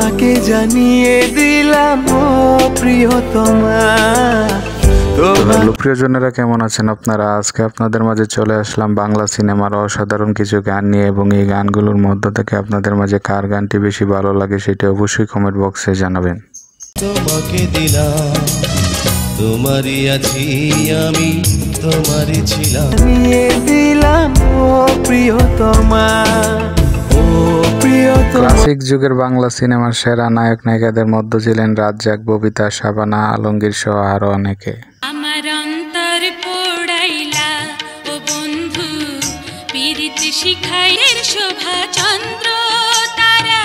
তোমাকে জানিয়ে দিলাম ও প্রিয়তমা। প্রিয়জনেরা কেমন আছেন আপনারা? আজকে আপনাদের মাঝে চলে আসলাম বাংলা সিনেমার অসাধারণ কিছু গান নিয়ে, এবং এই গানগুলোর মধ্য থেকে আপনাদের মাঝে কার গানটি বেশি ভালো লাগে সেটি অবশ্যই কমেন্ট বক্সে জানাবেন। তোমাকে দিলাম, তোমারই আছি আমি, তোমারই ছিলাম। জানিয়ে দিলাম ও প্রিয়তমা, ও প্রিয়তমা। ক্লাসিক যুগের বাংলা সিনেমার সেরা নায়ক নায়িকাদের মধ্যে ছিলেন রাজ্জাক, ববিতা, শাবানা, আলমগীর সহ আরো অনেকে। আমার অন্তর পোড়াইলা ও বন্ধু, পীড়িত শিখাইয়ের শোভা চন্দ্র তারা,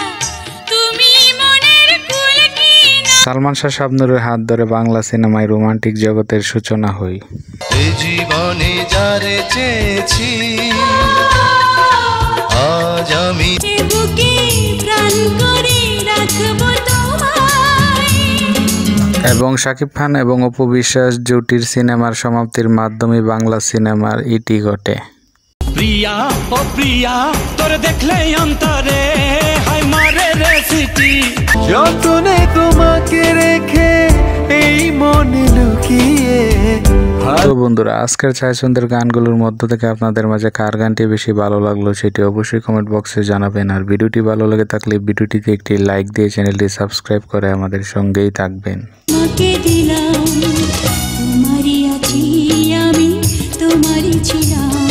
তুমি মনের কুল কিনা। সালমান শাহ শাবনূরের হাত ধরে বাংলা সিনেমায় রোমান্টিক জগতের সূচনা হয়। এই জীবনে যারে চেয়েছি, আজ আমি বুকে প্রাণ করে রাখবো তোমায়। এবং শাকিব খান এবং অপু বিশ্বাস জুটির সিনেমার সমাপ্তির মাধ্যমে বাংলা সিনেমার ইতি ঘটে। প্রিয়া ও প্রিয়া, তোর দেখলে অন্তরে হাই মারে রেসিপি। যতনে তোমাকে রেখে এই মনে লুকিয়ে। তো বন্ধুরা, আজকের ছায়াছন্দের গানগুলোর মধ্য থেকে আপনাদের মাঝে কার গানটি বেশি ভালো লাগলো সেটি অবশ্যই কমেন্ট বক্সে জানাবেন। আর ভিডিওটি ভালো লেগে থাকলে ভিডিওটিতে একটি লাইক দিয়ে চ্যানেলটি সাবস্ক্রাইব করে আমাদের সঙ্গেই থাকবেন। তোমাকে দিলাম, তোমারই আছি আমি, তোমারই ছিলাম।